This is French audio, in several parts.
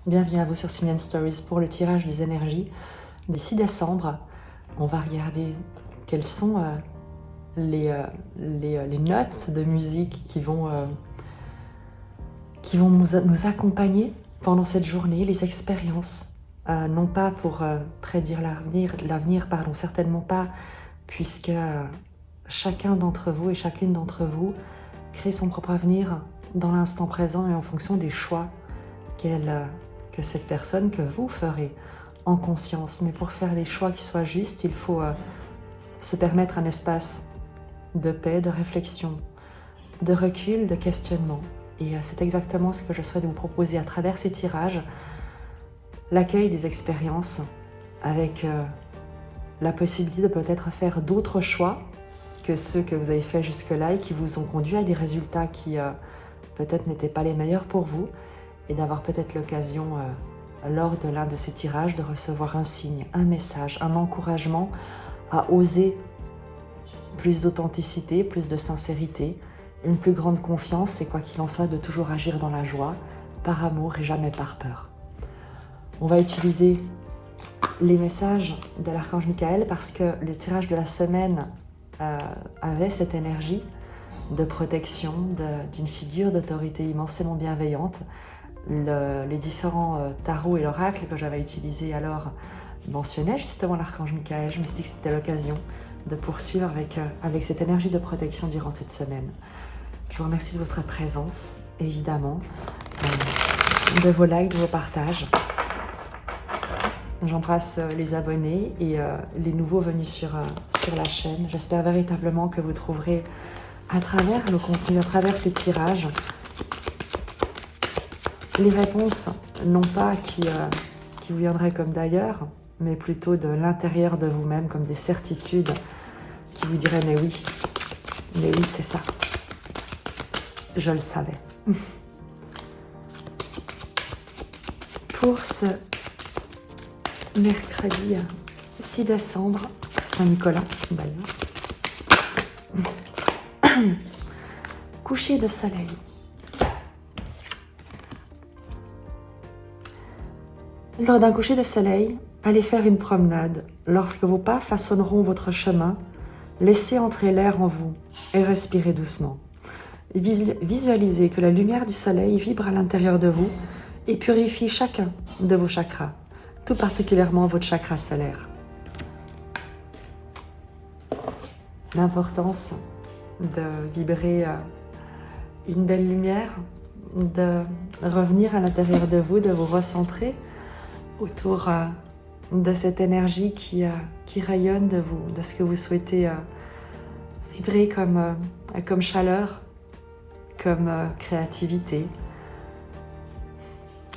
Bienvenue à vous sur Simian Stories pour le tirage des énergies du 6 décembre. On va regarder quelles sont les notes de musique qui vont nous accompagner pendant cette journée, les expériences. Non pas pour prédire l'avenir, certainement pas, puisque chacun d'entre vous et chacune d'entre vous crée son propre avenir dans l'instant présent et en fonction des choix que cette personne, que vous ferez en conscience. Mais pour faire les choix qui soient justes, il faut se permettre un espace de paix, de réflexion, de recul, de questionnement. Et c'est exactement ce que je souhaite vous proposer à travers ces tirages, l'accueil des expériences avec la possibilité de peut-être faire d'autres choix que ceux que vous avez faits jusque-là et qui vous ont conduit à des résultats qui peut-être n'étaient pas les meilleurs pour vous, et d'avoir peut-être l'occasion, lors de l'un de ces tirages, de recevoir un signe, un message, un encouragement à oser plus d'authenticité, plus de sincérité, une plus grande confiance, et quoi qu'il en soit, de toujours agir dans la joie, par amour et jamais par peur. On va utiliser les messages de l'archange Michael parce que le tirage de la semaine avait cette énergie de protection, d'une figure d'autorité immensément bienveillante. Les différents tarots et l'oracle que j'avais utilisés alors mentionnaient justement l'archange Michael. Je me suis dit que c'était l'occasion de poursuivre avec cette énergie de protection durant cette semaine. Je vous remercie de votre présence, évidemment, de vos likes, de vos partages. J'embrasse les abonnés et les nouveaux venus sur la chaîne. J'espère véritablement que vous trouverez à travers le contenu, à travers ces tirages, les réponses, non pas qui vous viendraient comme d'ailleurs, mais plutôt de l'intérieur de vous-même, comme des certitudes qui vous diraient « mais oui, c'est ça, je le savais ». Pour ce mercredi 6 décembre, Saint-Nicolas, d'ailleurs, coucher de soleil. Lors d'un coucher de soleil, allez faire une promenade. Lorsque vos pas façonneront votre chemin, laissez entrer l'air en vous et respirez doucement. Visualisez que la lumière du soleil vibre à l'intérieur de vous et purifie chacun de vos chakras, tout particulièrement votre chakra solaire. L'importance de vibrer une belle lumière, de revenir à l'intérieur de vous, de vous recentrer autour de cette énergie qui rayonne de vous, de ce que vous souhaitez vibrer comme chaleur, comme créativité,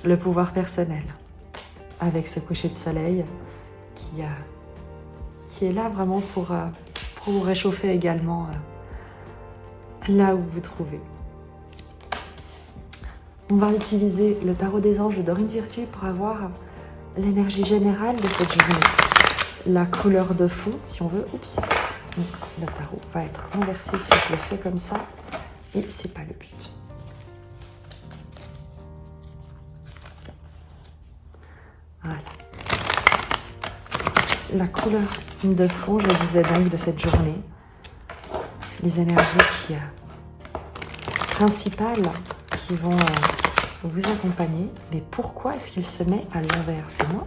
le pouvoir personnel, avec ce coucher de soleil qui est là vraiment pour vous réchauffer également là où vous vous trouvez. On va utiliser le tarot des anges de Dorine Virtue pour avoir l'énergie générale de cette journée. La couleur de fond, si on veut. Oups. Donc, le tarot va être renversé si je le fais comme ça. Et c'est pas le but. Voilà. La couleur de fond, je disais donc, de cette journée. Les énergies principales qui vont vous accompagner. Mais pourquoi est-ce qu'il se met à l'envers? C'est moi?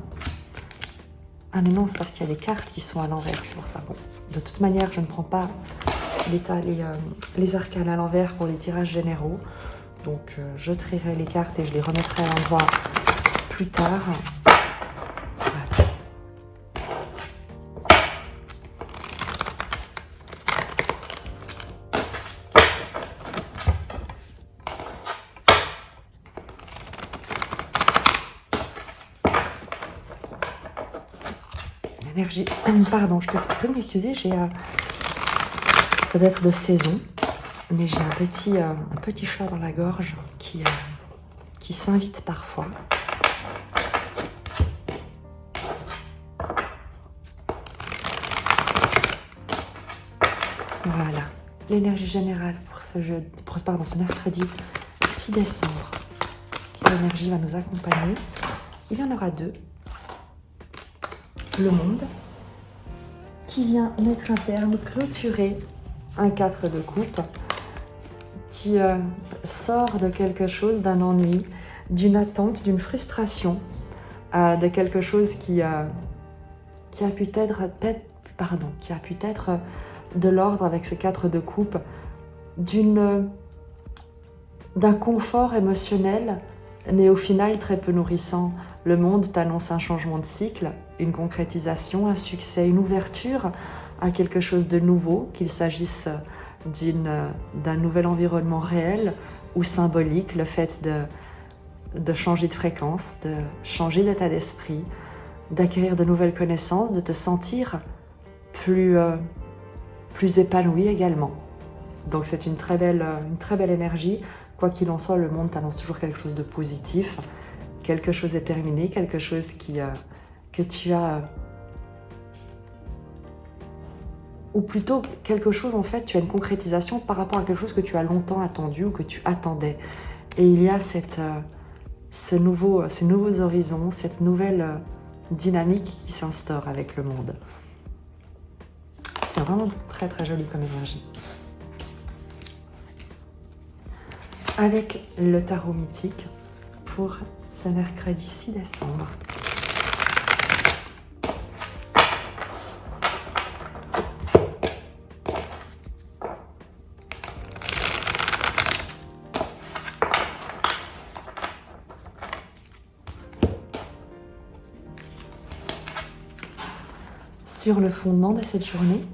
Ah mais non, c'est parce qu'il y a des cartes qui sont à l'envers, c'est pour ça. Bon, de toute manière, je ne prends pas les arcanes à l'envers pour les tirages généraux. Donc je trierai les cartes et je les remettrai à l'endroit plus tard. Voilà. Énergie. Pardon, je te prie de m'excuser, ça doit être de saison, mais j'ai un petit chat dans la gorge qui s'invite parfois. Voilà. l'énergie générale pour ce mercredi 6 décembre. Quelle énergie va nous accompagner? Il y en aura deux. Le monde, qui vient mettre un terme, clôturer un 4 de coupe. Tu sors de quelque chose, d'un ennui, d'une attente, d'une frustration, de quelque chose qui a pu être de l'ordre avec ce 4 de coupe, d'un confort émotionnel, mais au final très peu nourrissant. Le monde t'annonce un changement de cycle, une concrétisation, un succès, une ouverture à quelque chose de nouveau, qu'il s'agisse d'un nouvel environnement réel ou symbolique, le fait de changer de fréquence, de changer d'état d'esprit, d'acquérir de nouvelles connaissances, de te sentir plus épanoui également. Donc c'est une très belle énergie. Quoi qu'il en soit, le monde t'annonce toujours quelque chose de positif. Quelque chose est terminé, quelque chose que tu as... Ou plutôt, quelque chose, en fait, tu as une concrétisation par rapport à quelque chose que tu as longtemps attendu ou que tu attendais. Et il y a ces nouveaux horizons, cette nouvelle dynamique qui s'instaure avec le monde. C'est vraiment très très joli comme énergie. Avec le tarot mythique pour ce mercredi 6 décembre. Sur le fondement de cette journée,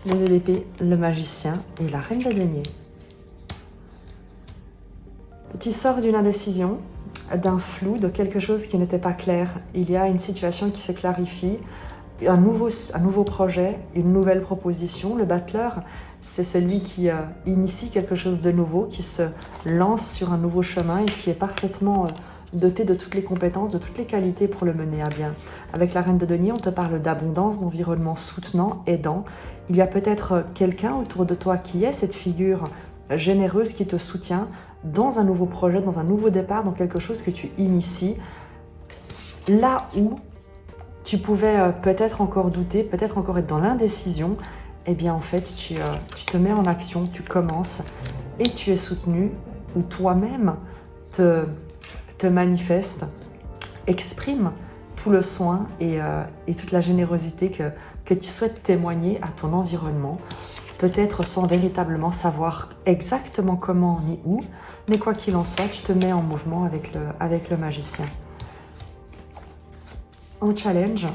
les deux d'épée, le magicien et la reine de denier. Tu sors d'une indécision, d'un flou, de quelque chose qui n'était pas clair. Il y a une situation qui se clarifie, un nouveau projet, une nouvelle proposition. Le battleur, c'est celui qui initie quelque chose de nouveau, qui se lance sur un nouveau chemin et qui est parfaitement doté de toutes les compétences, de toutes les qualités pour le mener à bien. Avec la reine de denier, on te parle d'abondance, d'environnement soutenant, aidant. Il y a peut-être quelqu'un autour de toi qui est cette figure généreuse qui te soutient dans un nouveau projet, dans un nouveau départ, dans quelque chose que tu inities. Là où tu pouvais peut-être encore douter, peut-être encore être dans l'indécision, eh bien en fait tu te mets en action, tu commences et tu es soutenu, ou toi-même te manifeste, exprime tout le soin et toute la générosité que tu souhaites témoigner à ton environnement, peut-être sans véritablement savoir exactement comment ni où, mais quoi qu'il en soit, tu te mets en mouvement avec le magicien. En challenge,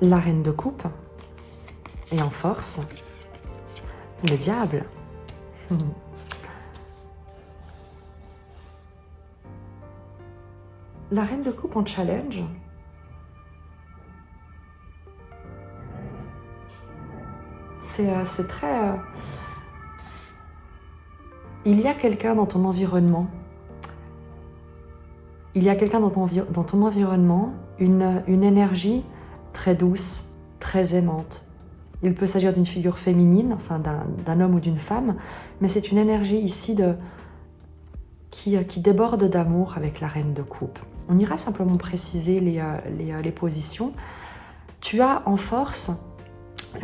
la reine de coupe, et en force, le diable. La reine de coupe en challenge, c'est très... Il y a quelqu'un dans ton environnement. Il y a quelqu'un dans ton environnement, une énergie très douce, très aimante. Il peut s'agir d'une figure féminine, enfin d'un homme ou d'une femme, mais c'est une énergie ici qui déborde d'amour avec la reine de coupe. On ira simplement préciser les positions. Tu as en force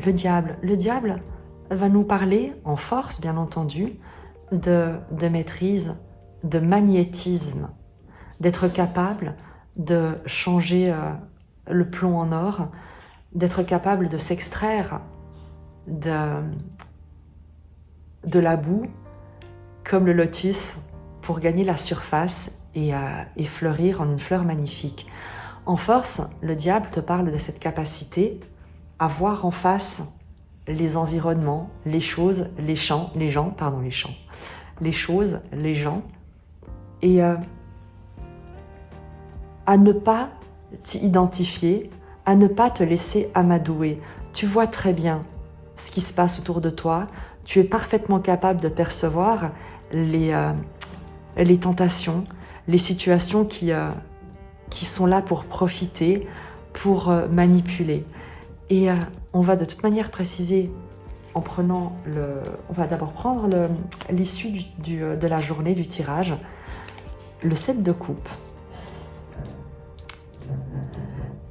le diable. Le diable va nous parler, en force bien entendu, de maîtrise, de magnétisme, d'être capable de changer le plomb en or, d'être capable de s'extraire de la boue, comme le lotus, pour gagner la surface et fleurir en une fleur magnifique. En force, le diable te parle de cette capacité à voir en face les environnements, les choses, les gens, les choses, les gens, et à ne pas t'y identifier, à ne pas te laisser amadouer. Tu vois très bien ce qui se passe autour de toi, tu es parfaitement capable de percevoir les tentations, les situations qui qui sont là pour profiter, pour manipuler. Et on va de toute manière préciser en prenant on va d'abord prendre l'issue de la journée du tirage, le 7 de coupe.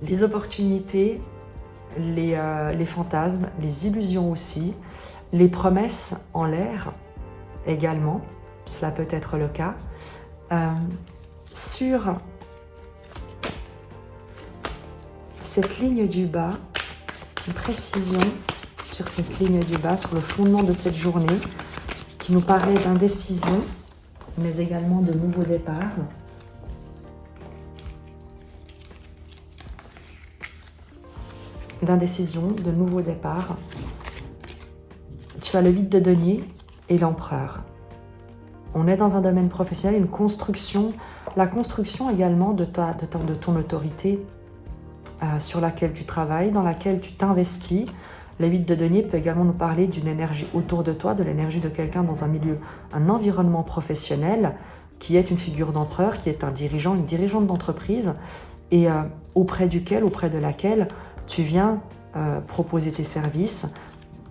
Les opportunités, les fantasmes, les illusions aussi, les promesses en l'air également, cela peut être le cas. Sur cette ligne du bas, une précision sur cette ligne du bas, sur le fondement de cette journée, qui nous parlait d'indécision, mais également de nouveau départ. D'indécision, de nouveau départ. Tu as le 8 de denier et l'empereur. On est dans un domaine professionnel, une construction, la construction également de ton autorité sur laquelle tu travailles, dans laquelle tu t'investis. Le 8 de denier peut également nous parler d'une énergie autour de toi, de l'énergie de quelqu'un dans un milieu, un environnement professionnel, qui est une figure d'empereur, qui est un dirigeant, une dirigeante d'entreprise, et auprès de laquelle tu viens proposer tes services,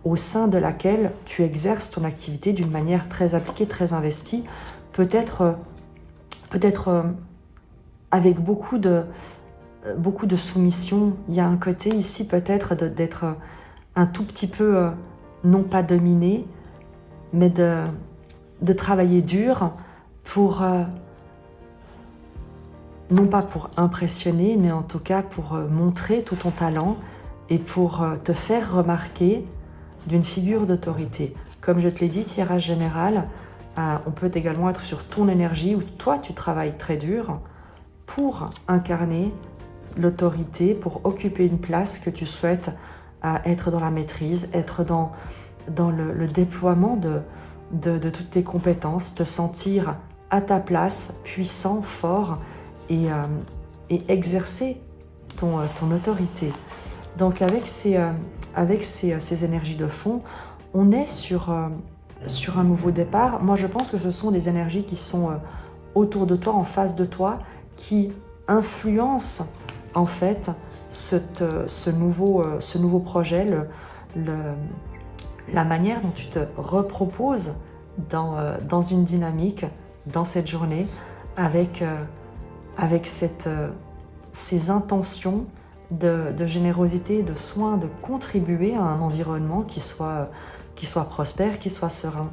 au sein de laquelle tu exerces ton activité d'une manière très appliquée, très investie, peut-être avec beaucoup de soumission. Il y a un côté ici peut-être d'être un tout petit peu, non pas dominé, mais de travailler dur pour, non pas pour impressionner, mais en tout cas pour montrer tout ton talent et pour te faire remarquer d'une figure d'autorité. Comme je te l'ai dit, tirage général, on peut également être sur ton énergie où toi tu travailles très dur pour incarner l'autorité, pour occuper une place que tu souhaites, être dans la maîtrise, être dans le déploiement de toutes tes compétences, te sentir à ta place, puissant, fort et exercer ton autorité. Donc avec ces énergies de fond, on est sur un nouveau départ. Moi je pense que ce sont des énergies qui sont autour de toi, en face de toi, qui influencent en fait ce nouveau projet, la manière dont tu te reproposes dans une dynamique, dans cette journée, avec ces intentions de générosité, de soin, de contribuer à un environnement qui soit prospère, qui soit serein.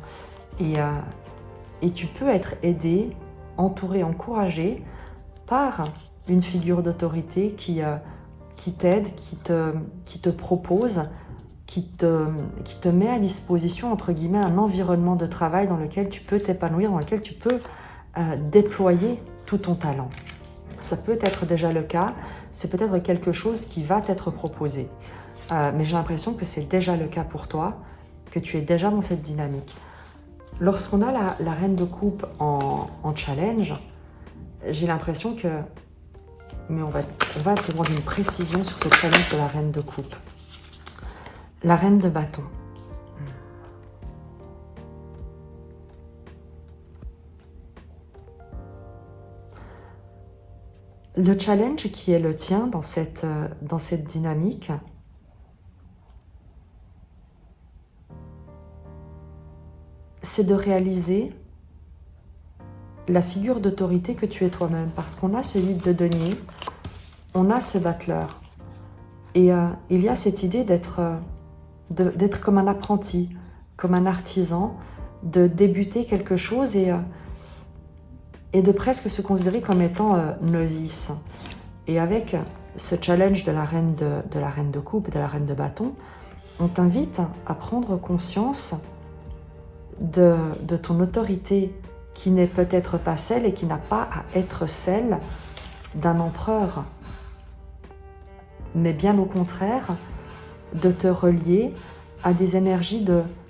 Et tu peux être aidé, entouré, encouragé par une figure d'autorité qui t'aide, qui te propose, qui te met à disposition, entre guillemets, un environnement de travail dans lequel tu peux t'épanouir, dans lequel tu peux déployer tout ton talent. Ça peut être déjà le cas, c'est peut-être quelque chose qui va t'être proposé. Mais j'ai l'impression que c'est déjà le cas pour toi, que tu es déjà dans cette dynamique. Lorsqu'on a la reine de coupe en challenge, j'ai l'impression que... Mais on va te demander une précision sur ce challenge de la reine de coupe. La reine de bâton. Le challenge qui est le tien dans cette dynamique, c'est de réaliser la figure d'autorité que tu es toi-même. Parce qu'on a ce 8 de denier, on a ce battleur. Et il y a cette idée d'être comme un apprenti, comme un artisan, de débuter quelque chose et de presque se considérer comme étant novice. Et avec ce challenge de la reine de coupe, de la reine de bâton, on t'invite à prendre conscience de ton autorité qui n'est peut-être pas celle et qui n'a pas à être celle d'un empereur, mais bien au contraire, de te relier à des énergies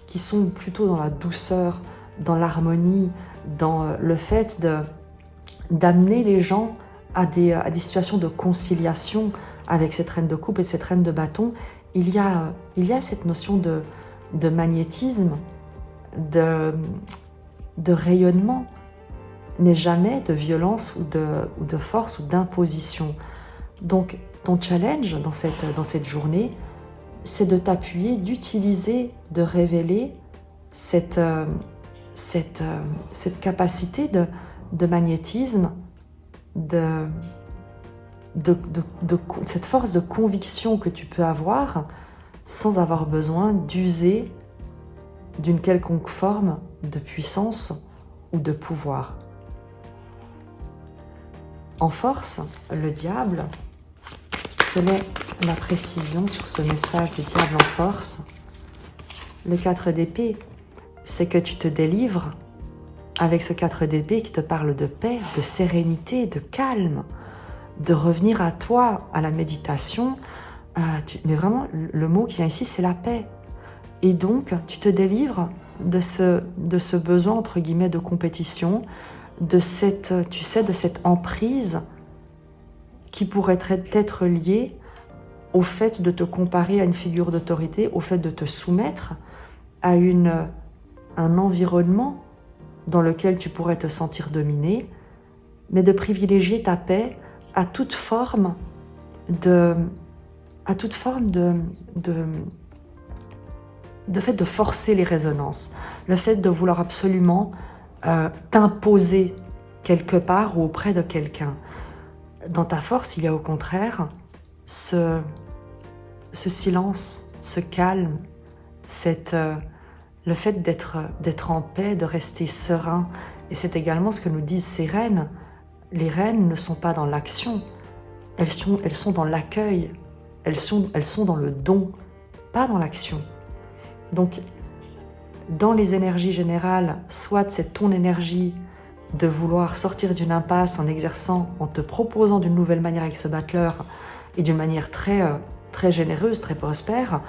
qui sont plutôt dans la douceur, dans l'harmonie, dans le fait d'amener les gens à des situations de conciliation avec cette reine de coupe et cette reine de bâton. Il y a cette notion de magnétisme, de rayonnement, mais jamais de violence ou de force ou d'imposition. Donc, ton challenge dans cette journée, c'est de t'appuyer, d'utiliser, de révéler cette capacité de magnétisme, cette force de conviction que tu peux avoir sans avoir besoin d'user d'une quelconque forme de puissance ou de pouvoir. En force, le diable, quelle est la précision sur ce message du diable en force? Le 4 d'épée, c'est que tu te délivres avec ce 4 d'épée qui te parle de paix, de sérénité, de calme, de revenir à toi, à la méditation. Mais vraiment, le mot qui vient ici, c'est la paix. Et donc, tu te délivres de ce besoin, entre guillemets, de compétition, de cette emprise qui pourrait être liée au fait de te comparer à une figure d'autorité, au fait de te soumettre à un environnement dans lequel tu pourrais te sentir dominé, mais de privilégier ta paix à toute forme de fait de forcer les résonances, le fait de vouloir absolument t'imposer quelque part ou auprès de quelqu'un. Dans ta force, il y a au contraire ce silence, ce calme, le fait d'être en paix, de rester serein. Et c'est également ce que nous disent ces reines. Les reines ne sont pas dans l'action, elles sont dans l'accueil, elles sont dans le don, pas dans l'action. Donc, dans les énergies générales, soit c'est ton énergie de vouloir sortir d'une impasse en exerçant, en te proposant d'une nouvelle manière avec ce battleur et d'une manière très, très généreuse, très prospère.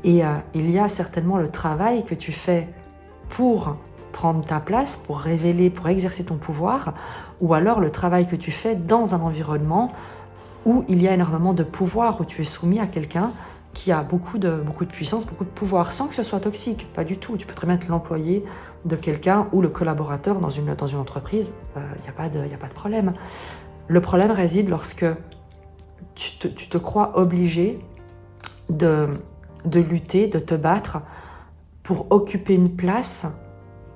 Et il y a certainement le travail que tu fais pour prendre ta place, pour révéler, pour exercer ton pouvoir, ou alors le travail que tu fais dans un environnement où il y a énormément de pouvoir, où tu es soumis à quelqu'un qui a beaucoup de puissance, beaucoup de pouvoir, sans que ce soit toxique, pas du tout. Tu peux très bien être l'employé de quelqu'un ou le collaborateur dans une entreprise, il n'y a pas de problème. Le problème réside lorsque tu te crois obligé de lutter, de te battre pour occuper une place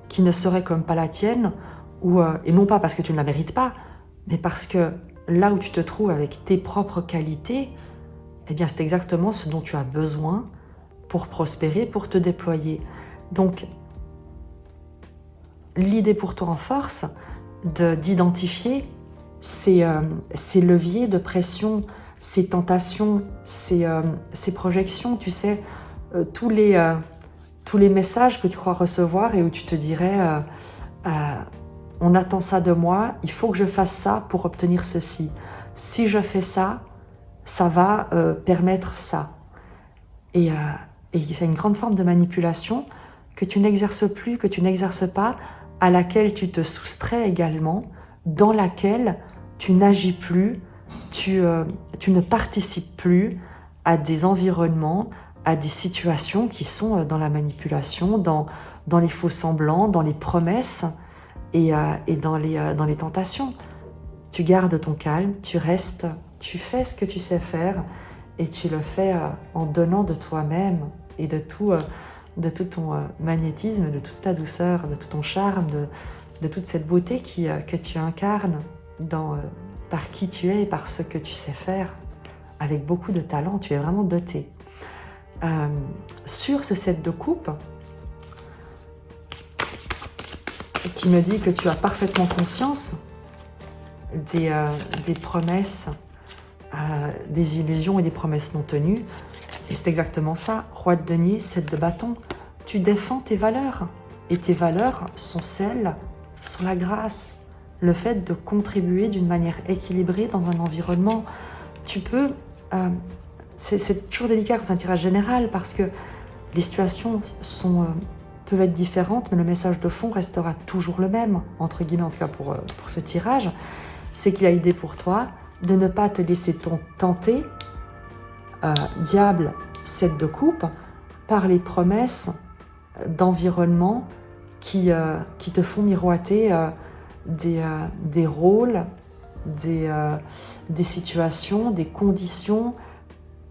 qui ne serait comme pas la tienne, et non pas parce que tu ne la mérites pas, mais parce que là où tu te trouves avec tes propres qualités, eh bien c'est exactement ce dont tu as besoin pour prospérer, pour te déployer. Donc, l'idée pour toi en force, d'identifier ces leviers de pression, ces tentations, ces projections, tu sais, tous les messages que tu crois recevoir et où tu te dirais on attend ça de moi, il faut que je fasse ça pour obtenir ceci. Si je fais ça, ça va permettre ça. Et c'est une grande forme de manipulation que tu n'exerces plus, que tu n'exerces pas, à laquelle tu te soustrais également, dans laquelle tu n'agis plus, tu ne participes plus à des environnements, à des situations qui sont dans la manipulation, dans les faux semblants, dans les promesses et dans les tentations. Tu gardes ton calme, tu restes, tu fais ce que tu sais faire et tu le fais en donnant de toi-même et de tout ton magnétisme, de toute ta douceur, de tout ton charme, de toute cette beauté que tu incarnes par qui tu es et par ce que tu sais faire. Avec beaucoup de talent, tu es vraiment doté. Sur ce 7 de coupe, qui me dit que tu as parfaitement conscience des promesses, des illusions et des promesses non tenues. Et c'est exactement ça, roi de denier, 7 de bâton. Tu défends tes valeurs. Et tes valeurs sont celles sur la grâce, le fait de contribuer d'une manière équilibrée dans un environnement. Tu peux... c'est toujours délicat quand c'est un tirage général parce que les situations peuvent être différentes, mais le message de fond restera toujours le même, entre guillemets en tout cas pour ce tirage. C'est qu'il y a l'idée pour toi de ne pas te laisser tenter, diable, 7 de coupe, par les promesses d'environnement qui te font miroiter des rôles, des situations, des conditions,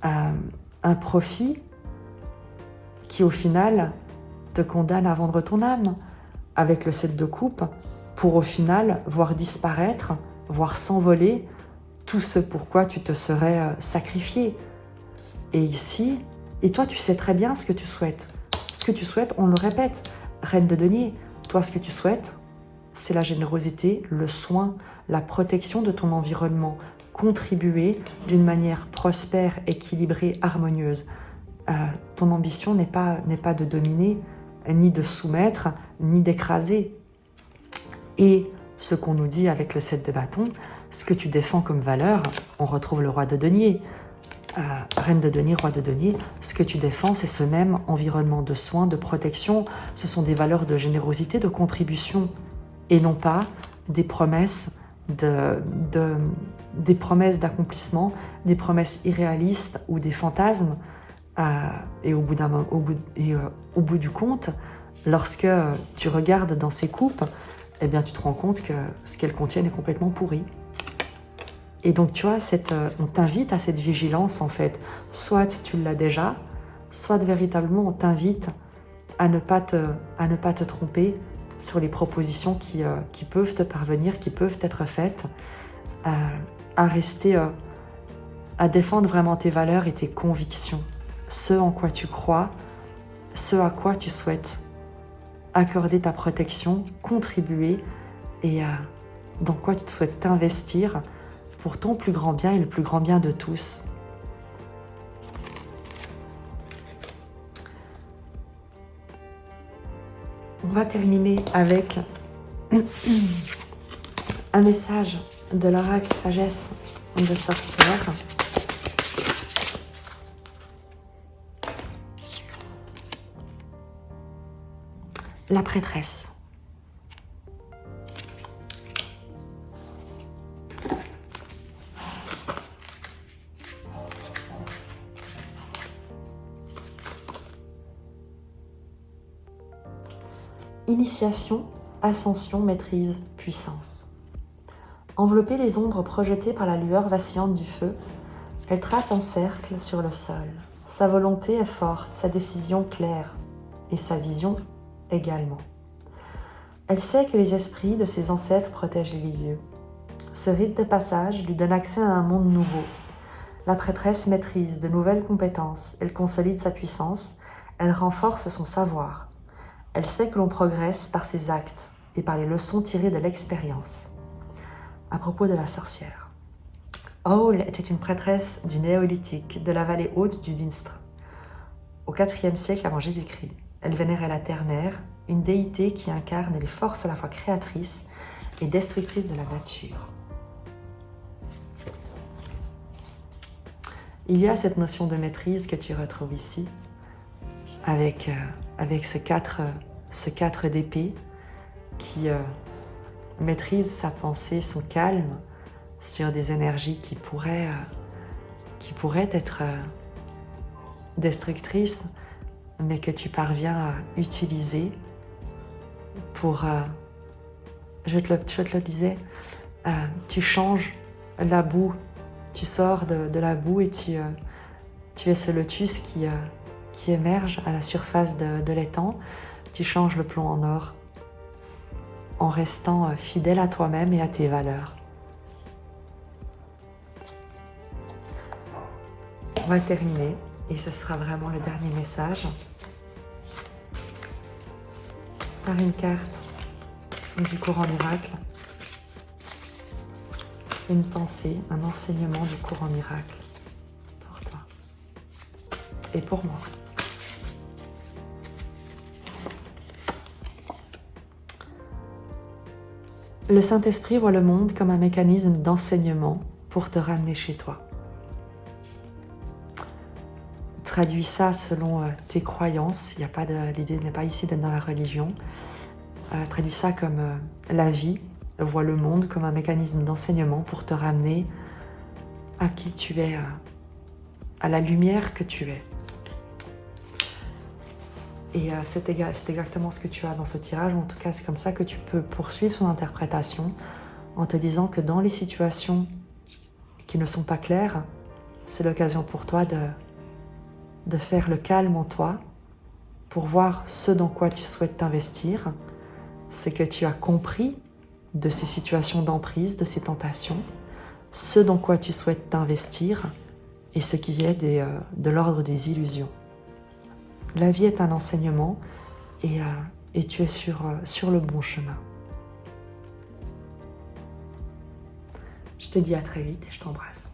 un profit qui au final te condamne à vendre ton âme avec le 7 de coupe pour au final voir disparaître, voir s'envoler tout ce pourquoi tu te serais sacrifié. Et ici, et toi tu sais très bien ce que tu souhaites. Ce que tu souhaites, on le répète, reine de denier, toi ce que tu souhaites, c'est la générosité, le soin, la protection de ton environnement, contribuer d'une manière prospère, équilibrée, harmonieuse. Ton ambition n'est pas de dominer, ni de soumettre, ni d'écraser. Et ce qu'on nous dit avec le 7 de bâton, ce que tu défends comme valeur, on retrouve le roi de denier. Reine de denier, roi de denier, ce que tu défends, c'est ce même environnement de soins, de protection. Ce sont des valeurs de générosité, de contribution, et non pas des promesses des promesses d'accomplissement, des promesses irréalistes ou des fantasmes. Et au bout du compte, lorsque tu regardes dans ces coupes, eh bien, tu te rends compte que ce qu'elles contiennent est complètement pourri. Et donc, tu vois, on t'invite à cette vigilance, en fait. Soit tu l'as déjà, soit véritablement, on t'invite à ne pas te tromper sur les propositions qui peuvent te parvenir, qui peuvent être faites, à rester, à défendre vraiment tes valeurs et tes convictions, ce en quoi tu crois, ce à quoi tu souhaites accorder ta protection, contribuer et dans quoi tu souhaites t'investir pour ton plus grand bien et le plus grand bien de tous. On va terminer avec un message de l'oracle sagesse de sorcière. La prêtresse. Initiation, ascension, maîtrise, puissance. Enveloppée des ombres projetées par la lueur vacillante du feu, elle trace un cercle sur le sol. Sa volonté est forte, sa décision claire, et sa vision également. Elle sait que les esprits de ses ancêtres protègent les lieux. Ce rite de passage lui donne accès à un monde nouveau. La prêtresse maîtrise de nouvelles compétences, elle consolide sa puissance, elle renforce son savoir. Elle sait que l'on progresse par ses actes et par les leçons tirées de l'expérience. À propos de la sorcière. Howl était une prêtresse du Néolithique, de la vallée haute du Dniestr, au IVe siècle avant Jésus-Christ. Elle vénérait la Terre-Mère, une déité qui incarne les forces à la fois créatrices et destructrices de la nature. Il y a cette notion de maîtrise que tu retrouves ici, avec ce 4 d'épée qui maîtrise sa pensée, son calme sur des énergies qui pourraient être destructrices, mais que tu parviens à utiliser pour, je te le disais, tu changes la boue, tu sors de la boue et tu es ce lotus qui émerge à la surface de l'étang. Tu changes le plomb en or en restant fidèle à toi-même et à tes valeurs. On va terminer et ce sera vraiment le dernier message par une carte du courant miracle, une pensée, un enseignement du courant miracle pour toi et pour moi. Le Saint-Esprit voit le monde comme un mécanisme d'enseignement pour te ramener chez toi. Traduis ça selon tes croyances. L'idée n'est pas ici d'être dans la religion. Traduis ça comme la vie voit le monde comme un mécanisme d'enseignement pour te ramener à qui tu es, à la lumière que tu es. Et c'est exactement ce que tu as dans ce tirage. En tout cas, c'est comme ça que tu peux poursuivre son interprétation en te disant que dans les situations qui ne sont pas claires, c'est l'occasion pour toi de faire le calme en toi pour voir ce dans quoi tu souhaites t'investir. C'est que tu as compris de ces situations d'emprise, de ces tentations, ce dans quoi tu souhaites t'investir et ce qui est de l'ordre des illusions. La vie est un enseignement et tu es sur le bon chemin. Je te dis à très vite et je t'embrasse.